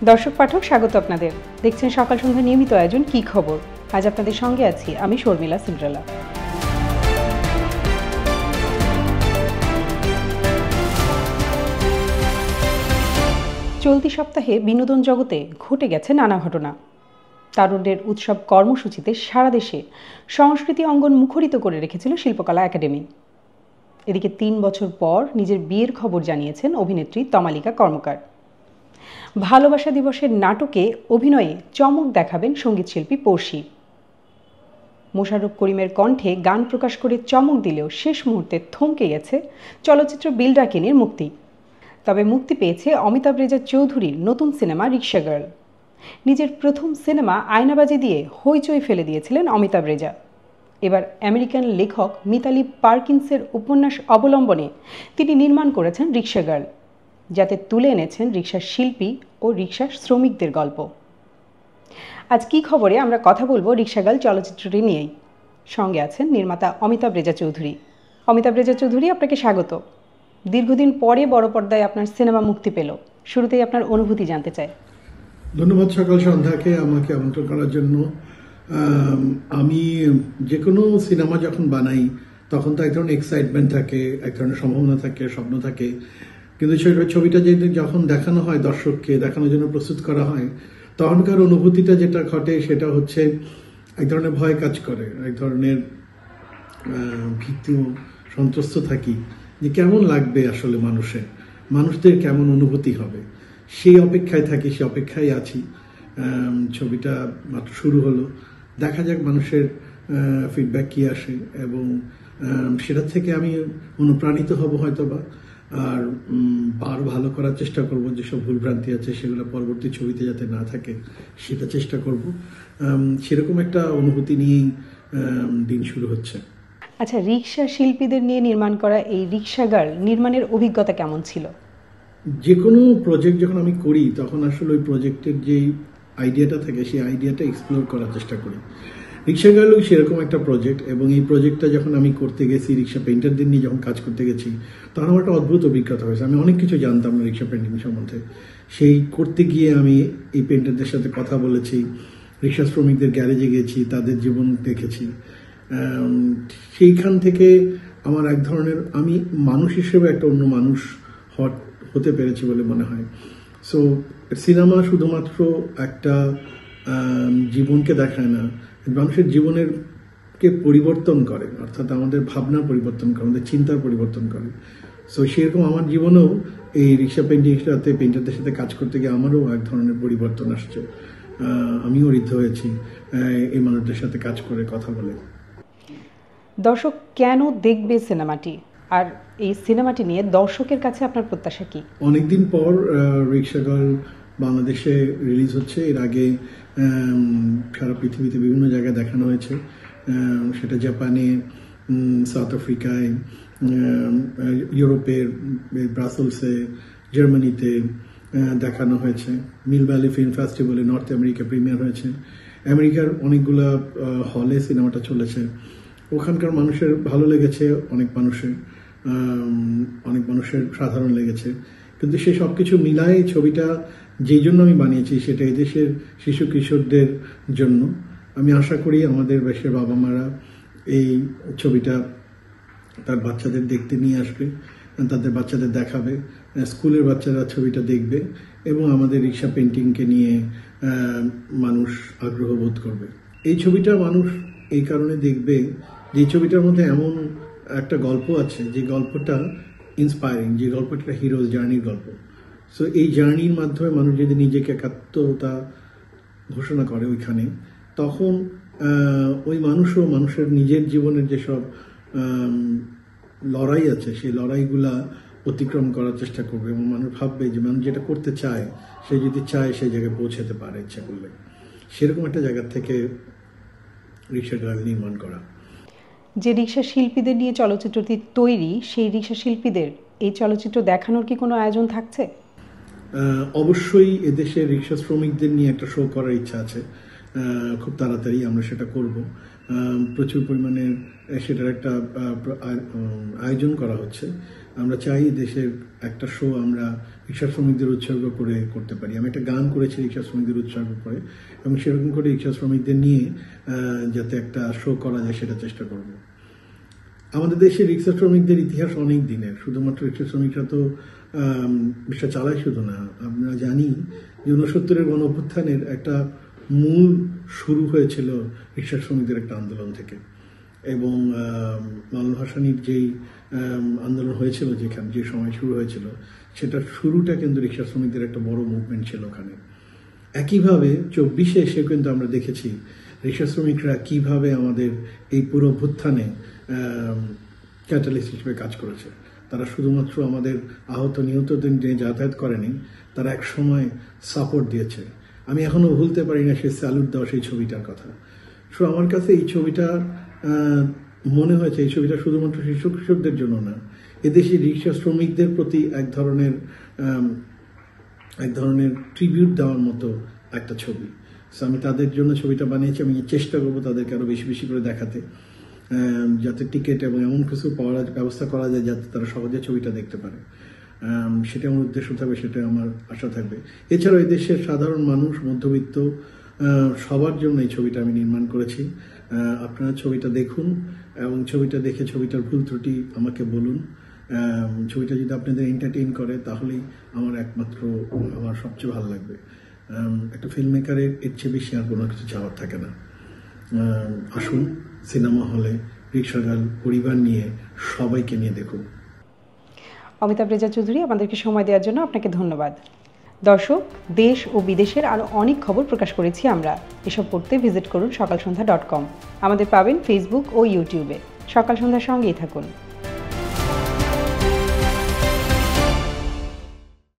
দর্শক পাঠক স্বাগত আপনাদের। দেখছেন সকাল সন্ধ্যা নিয়মিত আয়োজন কি খবর। আজ আপনাদের সঙ্গে আছি আমি শর্মিলা সিন্ড্রেলা। চলতি সপ্তাহে বিনোদন জগতে ঘটে গেছে নানা ঘটনা। তারুণ্যের উৎসব কর্মসূচিতে সারা দেশে সংস্কৃতি অঙ্গন মুখরিত করে রেখেছিল শিল্পকলা একাডেমি। এদিকে ৩ বছর পর নিজের বিয়ের খবর জানিয়েছেন অভিনেত্রী তমালিকা কর্মকার। ভালোবাসা দিবসের নাটকে অভিনয়ে চমক দেখাবেন সঙ্গীতশিল্পী পড়শি। মোশাররফ করিমের কণ্ঠে গান প্রকাশ করে চমক দিলেও শেষ মুহূর্তে থমকে গেছে চলচ্চিত্র বিলডাকিনের মুক্তি। তবে মুক্তি পেয়েছে অমিতাভ রেজা চৌধুরীর নতুন সিনেমা রিক্সা গার্ল। নিজের প্রথম সিনেমা আয়নাবাজি দিয়ে হইচই ফেলে দিয়েছিলেন অমিতাভ রেজা। এবার আমেরিকান লেখক মিতালি পার্কিন্সের উপন্যাস অবলম্বনে তিনি নির্মাণ করেছেন রিক্সা গার্ল, যাতে তুলে এনেছেন রিকশার শিল্পী ও রিকশার শ্রমিকদের গল্প। আজ কি খবরে আমরা কথা বলবো রিক্সা গার্ল চলচ্চিত্রটি নিয়েই। সঙ্গে আছেন নির্মাতা অমিতাভ রেজা চৌধুরী। অমিতাভ রেজা চৌধুরী, আপনাকে স্বাগত। দীর্ঘদিন পরে বড় পর্দায় আপনার সিনেমা মুক্তি পেল, শুরুতেই আপনার অনুভূতি জানতে চাই। ধন্যবাদ সকাল সন্ধ্যাকে আমাকে আমন্ত্রণ করার জন্য। আমি যে কোনো সিনেমা যখন বানাই তখন তো এক ধরনের এক্সাইটমেন্ট থাকে, এক ধরনের সম্ভাবনা থাকে, স্বপ্ন থাকে। কিন্তু ছবিটা যখন দেখানো হয়, দর্শককে দেখানোর জন্য প্রস্তুত করা হয়, তখনকার অনুভূতিটা যেটা ঘটে সেটা হচ্ছে এক ধরনের ভয় কাজ করে, এক ধরনের ভীতি, সন্ত্রস্ত থাকি যে কেমন লাগবে আসলে মানুষদের কেমন অনুভূতি হবে, সেই অপেক্ষায় থাকি, সেই অপেক্ষায় আছি। ছবিটা মাত্র শুরু হলো, দেখা যাক মানুষের ফিডব্যাক কি আসে এবং সেটা থেকে আমি অনুপ্রাণিত হব হয়তোবা, আর আরো ভালো করার চেষ্টা করব। যেসব ভুলভ্রান্তি আছে সেগুলো পরবর্তী ছবিতে যাতে না থাকে সেটা চেষ্টা করব। সেরকম একটা অনুভূতি নিয়েই দিন শুরু হচ্ছে। আচ্ছা, রিকশা শিল্পীদের নিয়ে নির্মাণ করা এই রিক্সা গার্ল নির্মাণের অভিজ্ঞতা কেমন ছিল? যে কোনো প্রজেক্ট যখন আমি করি তখন আসলে ওই প্রজেক্টের যে আইডিয়াটা থাকে সেই আইডিয়াটা এক্সপ্লোর করার চেষ্টা করি। রিক্সা গার্ল সেরকম একটা প্রজেক্ট, এবং এই প্রজেক্টটা যখন আমি করতে গেছি, রিক্সা পেইন্টারদের নিয়ে যখন কাজ করতে গেছি, তখন আমার একটা অদ্ভুত অভিজ্ঞতা হয়েছে। আমি অনেক কিছু জানতাম না রিক্সা পেইন্টিং সম্বন্ধে। সেই করতে গিয়ে আমি এই পেইন্টারদের সাথে কথা বলেছি, রিক্সা শ্রমিকদের গ্যারেজে গেছি, তাদের জীবন দেখেছি। সেইখান থেকে আমার এক ধরনের, আমি মানুষ হিসেবে একটা অন্য মানুষ হতে পেরেছি বলে মনে হয়। সো সিনেমা শুধুমাত্র একটা জীবনকে দেখায় না, মানুষের জীবনের কে পরিবর্তন করে, অর্থাৎ আমাদের ভাবনা পরিবর্তন করে, আমাদের চিন্তার পরিবর্তন করে। সো সেরকম আমার জীবনেও এই রিক্সা পেইন্টারদের সাথে কাজ করতে গিয়ে আমারও এক ধরনের পরিবর্তন আসছে। আমিও ঋদ্ধ হয়েছি এই মানুষদের সাথে কাজ করে, কথা বলে। দর্শক কেন দেখবে সিনেমাটি, আর এই সিনেমাটি নিয়ে দর্শকের কাছে আপনার প্রত্যাশা কি? অনেকদিন পর রিক্সা গার্ল বাংলাদেশে রিলিজ হচ্ছে। এর আগে সারা পৃথিবীতে বিভিন্ন জায়গায় দেখানো হয়েছে, সেটা জাপানে, সাউথ আফ্রিকায়, ইউরোপের ব্রাসেলসে, জার্মানিতে দেখানো হয়েছে। মিল ভ্যালি ফিল্ম ফেস্টিভ্যালে নর্থ আমেরিকা প্রিমিয়ার হয়েছে। আমেরিকার অনেকগুলা হলে সিনেমাটা চলেছে। ওখানকার মানুষের ভালো লেগেছে, অনেক মানুষের সাধারণ লেগেছে। কিন্তু সে সব কিছু মিলায় ছবিটা যেই জন্য আমি বানিয়েছি সেটা এই দেশের শিশু কিশোরদের জন্য। আমি আশা করি আমাদের দেশের বাবা মারা এই ছবিটা তার বাচ্চাদের দেখতে নিয়ে আসবে, তাদের বাচ্চাদের দেখাবে, স্কুলের বাচ্চারা ছবিটা দেখবে এবং আমাদের রিক্সা পেইন্টিংকে নিয়ে মানুষ আগ্রহ বোধ করবে। এই ছবিটা মানুষ এই কারণে দেখবে যে ছবিটার মধ্যে এমন একটা গল্প আছে, যে গল্পটা ইন্সপায়ারিং, যে গল্পটা হিরোজ জার্নির গল্প। সো এই জার্নির মাধ্যমে মানুষ যদি নিজেকে একাত্মতা ঘোষণা করে ওইখানে, তখন ওই মানুষের নিজের জীবনের যেসব লড়াই আছে সেই লড়াইগুলা অতিক্রম করার চেষ্টা করবে এবং মানুষ ভাববে যে মানুষ যেটা করতে চায়, সে যদি চায় সেই জায়গায় পৌঁছাতে পারে ইচ্ছা করলে। সেরকম একটা জায়গা থেকে রিক্সা গার্ল নির্মাণ করা। যে রিক্সা শিল্পীদের নিয়ে চলচ্চিত্রটি তৈরি, সেই রিক্সা শিল্পীদের এই চলচ্চিত্র দেখানোর কি কোনো আয়োজন থাকছে? অবশ্যই এদেশের রিক্সা শ্রমিকদের নিয়ে একটা শো করার ইচ্ছা আছে। খুব তাড়াতাড়ি আমরা সেটা করব। প্রচুর পরিমাণে সেটার একটা আয়োজন করা হচ্ছে। আমরা চাই দেশের একটা শো আমরা রিক্সা শ্রমিকদের উৎসর্গ করে করতে পারি। আমি একটা গান করেছি রিক্সা শ্রমিকদের উৎসর্গ করে, এবং সেরকম করে রিক্সা শ্রমিকদের নিয়ে যাতে একটা শো করা যায় সেটা চেষ্টা করব। আমাদের দেশে রিক্সা শ্রমিকদের ইতিহাস অনেক দিনের। শুধুমাত্র রিক্সা শ্রমিকরা তো রিক্সা চালায় শুধু না, আমরা জানি যে 69-এর গণ অভ্যুত্থানের একটা মূল শুরু হয়েছিল রিক্সা শ্রমিকদের একটা আন্দোলন থেকে, এবং মাওলানা ভাসানীর যেই আন্দোলন হয়েছিল যেখানে যে সময় শুরু হয়েছিল সেটার শুরুটা কিন্তু রিক্সা শ্রমিকদের একটা বড় মুভমেন্ট ছিল ওখানে। একইভাবে 24-এ এসে কিন্তু আমরা দেখেছি রিক্সা শ্রমিকরা কিভাবে আমাদের এই পুরো অভ্যুত্থানে ক্যাটালিস্ট হিসেবে কাজ করেছে। তারা শুধুমাত্র আমাদের আহত নিহতদের নিয়ে যাতায়াত করেনি, তারা এক সময় সাপোর্ট দিয়েছে। আমি এখনো ভুলতে পারি না সেই স্যালুট দেওয়া সেই ছবিটার কথা। সো আমার কাছে এই ছবিটা মনে হয়েছে এই ছবিটা শুধুমাত্র শিশু কিশোরদের জন্য না, এদেশে রিক্সা শ্রমিকদের প্রতি এক ধরনের ট্রিবিউট দেওয়ার মতো একটা ছবি। সো আমি তাদের জন্য ছবিটা বানিয়েছি। আমি চেষ্টা করবো তাদেরকে আরো বেশি বেশি করে দেখাতে, যাতে টিকিট এবং এমন কিছু পাওয়ার ব্যবস্থা করা যায় যাতে তারা সহজে ছবিটা দেখতে পারে। সেটা আমার উদ্দেশ্য থাকবে, সেটা আমার আশা থাকবে। এছাড়াও এদেশের সাধারণ মানুষ, মধ্যবিত্ত সবার জন্য এই ছবিটা আমি নির্মাণ করেছি। আপনারা ছবিটা দেখুন এবং ছবিটা দেখে ছবিটার ভুল ত্রুটি আমাকে বলুন। ছবিটা যদি আপনাদের এন্টারটেইন করে তাহলেই আমার সবচেয়ে ভালো লাগবে। একটা ফিল্ম মেকারের এর চেয়ে বেশি আর কোনো কিছু চাওয়ার থাকে না। আসুন সিনেমা হলে রিক্সাগাল পরিবার নিয়ে সবাইকে নিয়ে দেখুন। অমিতাভ রেজা চৌধুরী, আমাদেরকে সময় দেওয়ার জন্য আপনাকে ধন্যবাদ। দর্শক, দেশ ও বিদেশের আরও অনেক খবর প্রকাশ করেছি আমরা। এসব পড়তে ভিজিট করুন সকালসন্ধ্যা.com। আমাদের পাবেন ফেসবুক ও ইউটিউবে। সকাল সন্ধ্যার সঙ্গেই থাকুন।